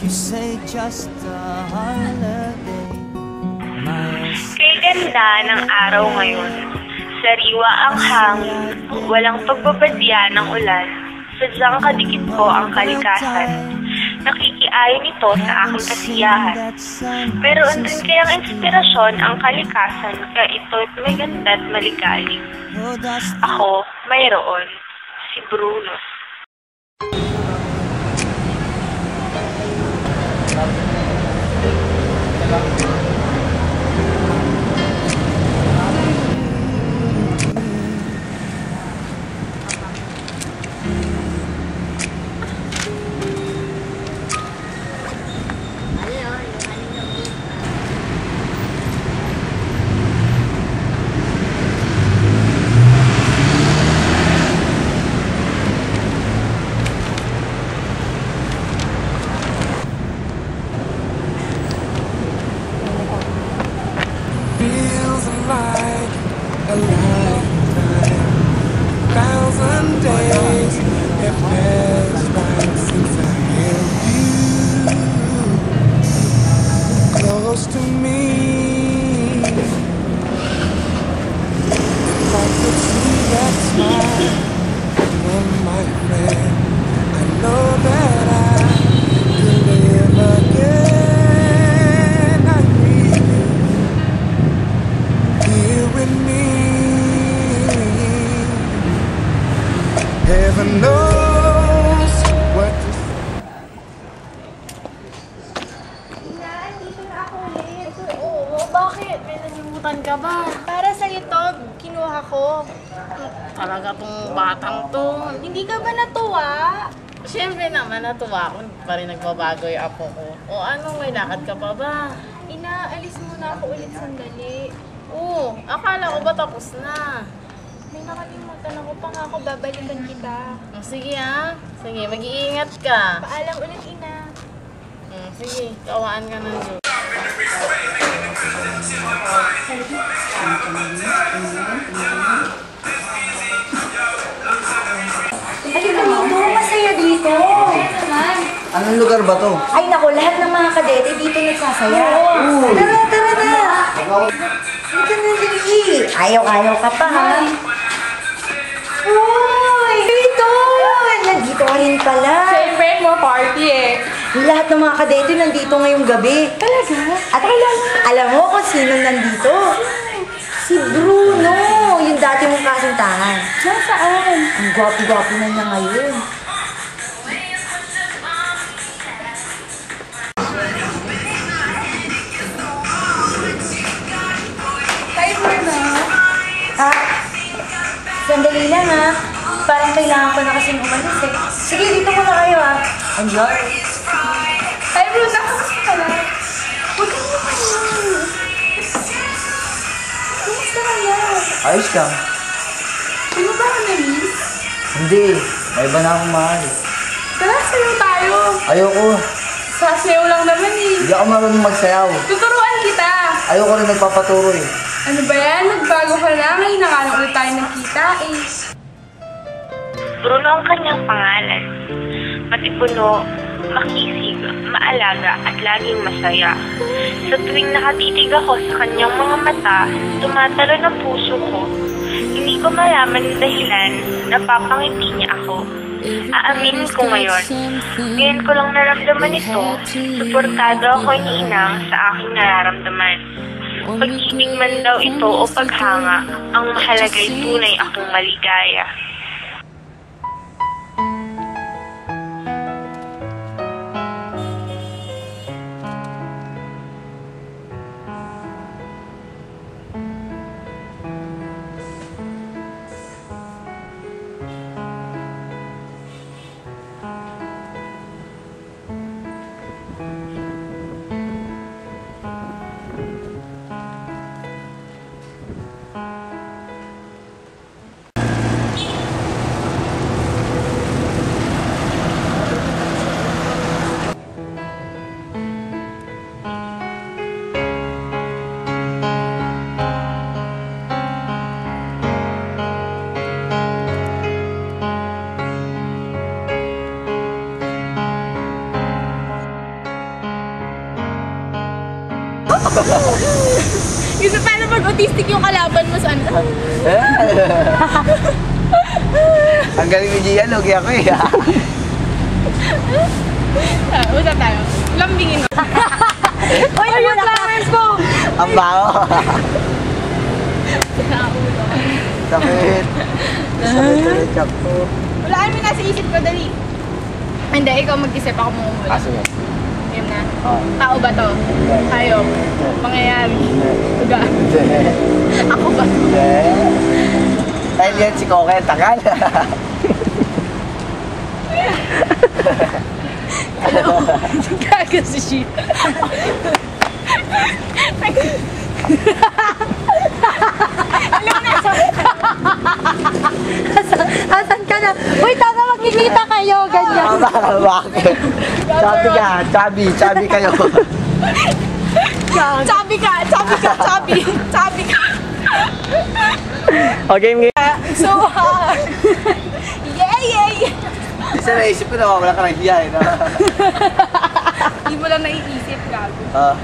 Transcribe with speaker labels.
Speaker 1: Kay ganda ng araw ngayon, sariwa ang hangin, walang pagbabadya ng ulan, sadyang kadikit ko ang kalikasan. Nakikiayon ito sa aking kasiyahan. Pero andun kayang inspirasyon ang kalikasan, kaya ito'y may ganda at maligalig. Ako, mayroon, si Bruno.
Speaker 2: A lifetime, 1,000 days have passed by since I held you close to me. If I could see that smile from my friend, I know that I could live again. I need you here with me. Heaven knows what to say.
Speaker 3: Dito na ako ulit. Oo, bakit? May nalimutan ka ba? Para sa ito, kinuha ko.
Speaker 4: Talaga tong batang to.
Speaker 3: Hindi ka ba natuwa?
Speaker 4: Siyempre naman natuwa ako. Pa rin nagbabago yung apo ko. O ano, may lakad ka pa ba?
Speaker 3: Inaalis muna ako ulit sandali.
Speaker 4: Oo, akala ko ba tapos na?
Speaker 3: May nakalimutan ako pa nga ako, babalikan kita.
Speaker 4: Sige ha. Sige, mag-iingat ka.
Speaker 3: Paalam ulit, Ina.
Speaker 4: Sige, kawaan ka ng Diyos.
Speaker 5: Halika dito, masaya dito. Naman.
Speaker 6: Anong lugar ba to?
Speaker 5: Ay nako, lahat ng mga kadete dito nagsasaya. Tara, tara na. Halika na, dali. Ayaw-ayaw ka pa, ha? Uy, dito. Nandito ka rin pala.
Speaker 3: Siyempre, mo party eh.
Speaker 5: Lahat ng mga kadete nandito ngayong gabi. Talaga? At alam mo kung sino nandito? Si Bruno, yung dati mong kasintahan.
Speaker 3: Nasaan?
Speaker 5: Ang gwapo-gwapo na niya ngayon.
Speaker 3: Hi, Bruno.
Speaker 5: Sandali lang ha. Parang kailangan ko na kasing umalis eh. Sige, dito muna kayo ha. Enjoy.
Speaker 3: Hi, Bruno. Kamusta ka na? Huwag ka naman. Kamusta ka na?
Speaker 6: Ayos lang.
Speaker 3: Di mo ba ako na-miss?
Speaker 6: Hindi. May iba na akong mahal.
Speaker 3: Tara, sayo tayo.
Speaker 6: Ayoko.
Speaker 3: Sasayaw lang naman eh.
Speaker 6: Hindi ako marunong magsayaw.
Speaker 3: Tuturuan kita.
Speaker 6: Ayoko rin nagpapaturo eh.
Speaker 3: Ano ba yan? Nagbago ka na. Ngayon na nga lang ulit tayo nagkita eh.
Speaker 1: Bruno ang kanyang pangalan. Matipuno, makisig, maalaga at laging masaya. Sa tuwing nakatitig ako sa kanyang mga mata, tumatalo ng puso ko. Hindi ko malaman ang dahilan, napapangiti niya ako. Aaminin ko ngayon. Ngayon ko lang naramdaman ito, suportado ako ni Inang sa aking nararamdaman. Pag-ibig man daw ito o paghanga, ang mahalaga'y tunay akong maligaya.
Speaker 3: Kasi paano pag autistic yung kalaban mo, Santa?
Speaker 6: Ang galing ni Gian, lugi ako eh.
Speaker 3: Usap tayo. Lambingin mo.
Speaker 5: Uy, yung flowers mo!
Speaker 6: Ang baho. Sakit. Sakit ulit ako.
Speaker 3: Wala kami nasa isip ko, dali. Hindi, ikaw mag-isip, ako mumula.
Speaker 6: Kaso mo.
Speaker 3: Yun na. Tao ba to? Hayop. Mangyayari. Uga. Ako ba?
Speaker 6: Dahil yan si Koke, tagal.
Speaker 3: Gaga si shit.
Speaker 5: Asan ka na? Uy, tama, magkikita kayo, ganyan.
Speaker 6: Bakit? Sabi ka, sabi kayo.
Speaker 3: Sabi ka, sabi ka.
Speaker 6: O, game.
Speaker 3: So hard. Yay!
Speaker 6: Isa naisip ko na wala ka ng hiya eh. No?
Speaker 3: Hindi mo lang naiisip, gago.
Speaker 6: Ah.